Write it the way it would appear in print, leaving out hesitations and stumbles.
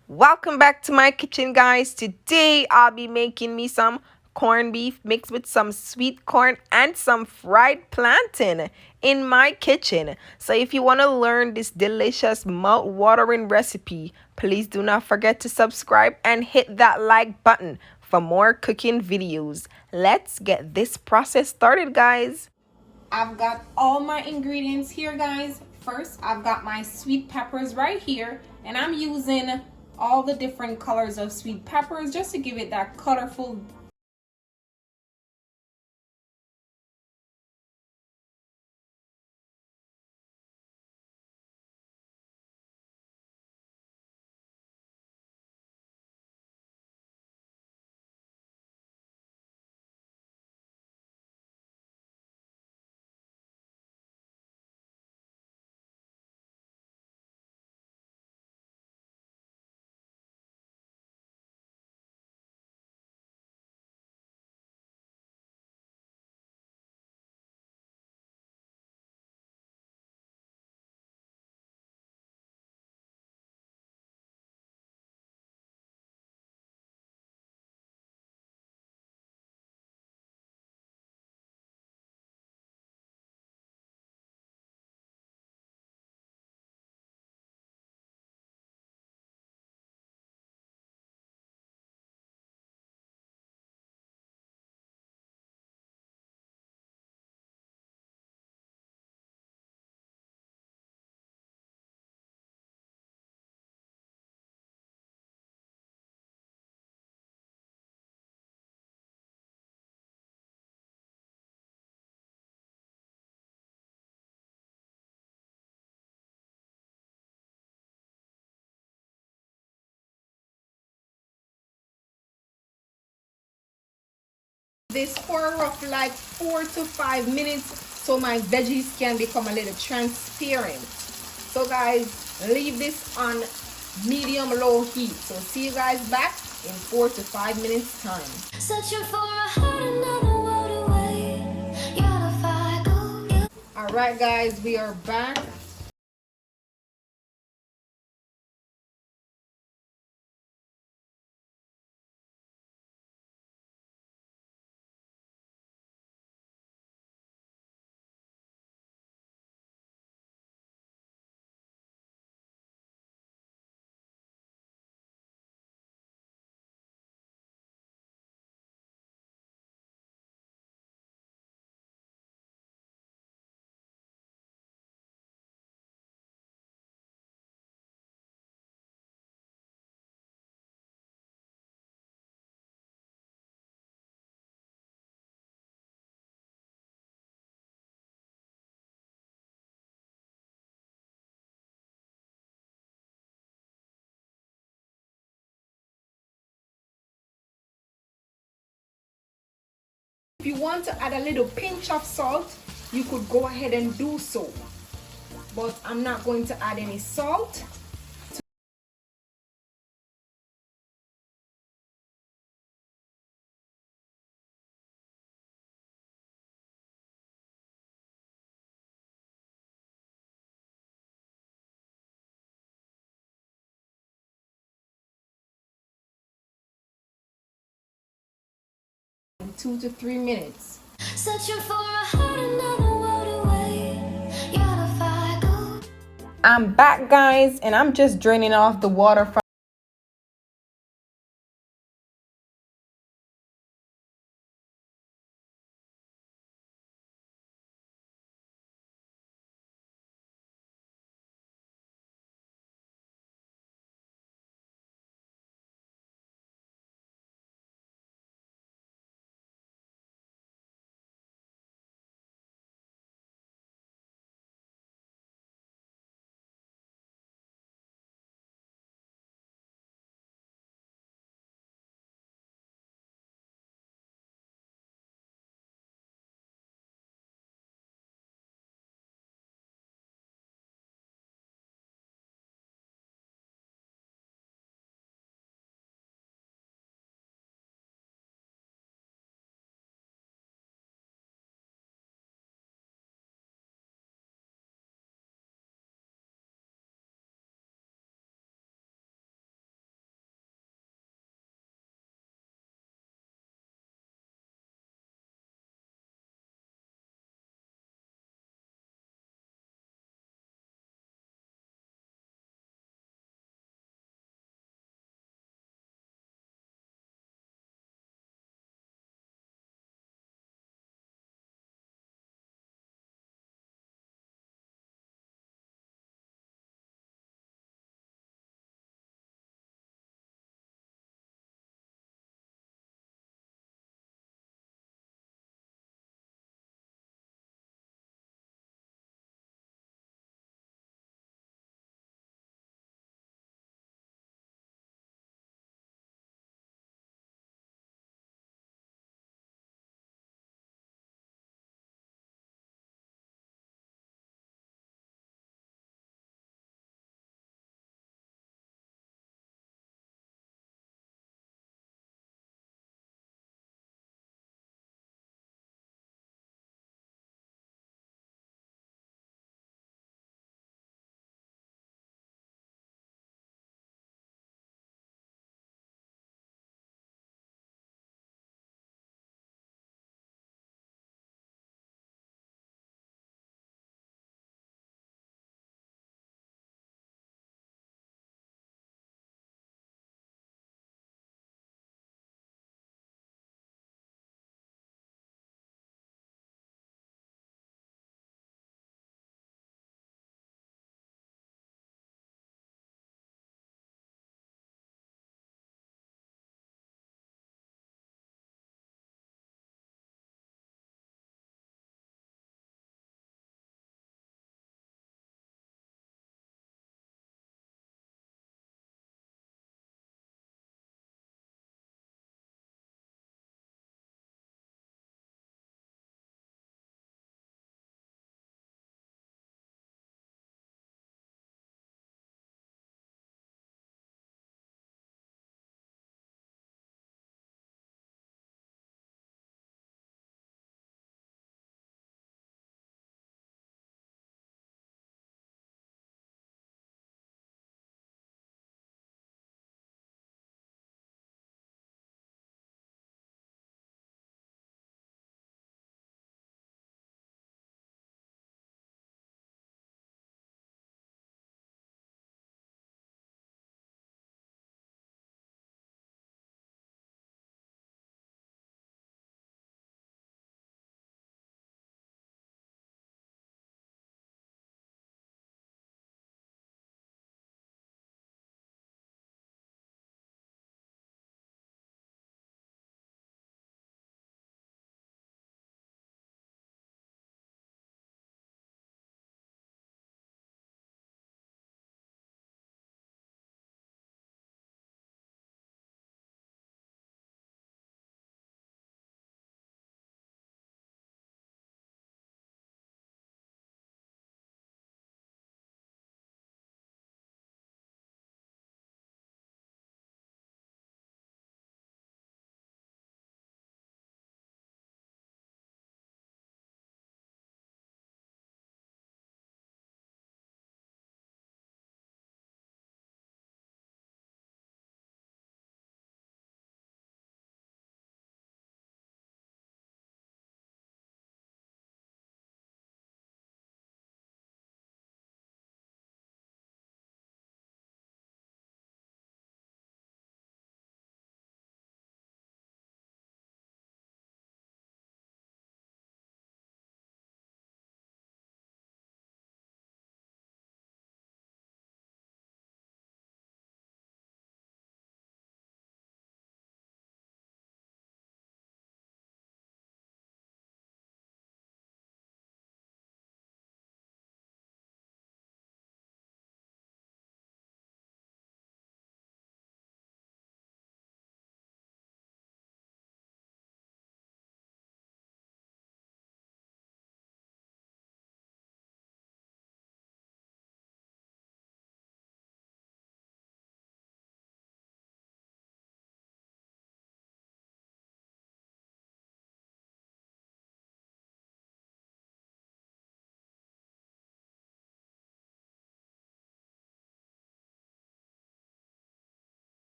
Welcome back to my kitchen, guys. Today I'll be making me some corned beef mixed with some sweet corn and some fried plantain in my kitchen. So if you want to learn this delicious mouth-watering recipe, please do not forget to subscribe and hit that like button for more cooking videos. Let's get this process started, guys. I've got all my ingredients here, guys. First, I've got my sweet peppers right here, and I'm using all the different colors of sweet peppers just to give it that colorful. This for roughly like 4 to 5 minutes so my veggies can become a little transparent. So guys, leave this on medium low heat. So see you guys back in 4 to 5 minutes time. Searching for a heart another world away. You're the fire go. All right, guys, we are back. If you want to add a little pinch of salt, you could go ahead and do so. But I'm not going to add any salt. In 2 to 3 minutes. Searching for a heart another world away. You're the fire go. I'm back, guys, and I'm just draining off the water from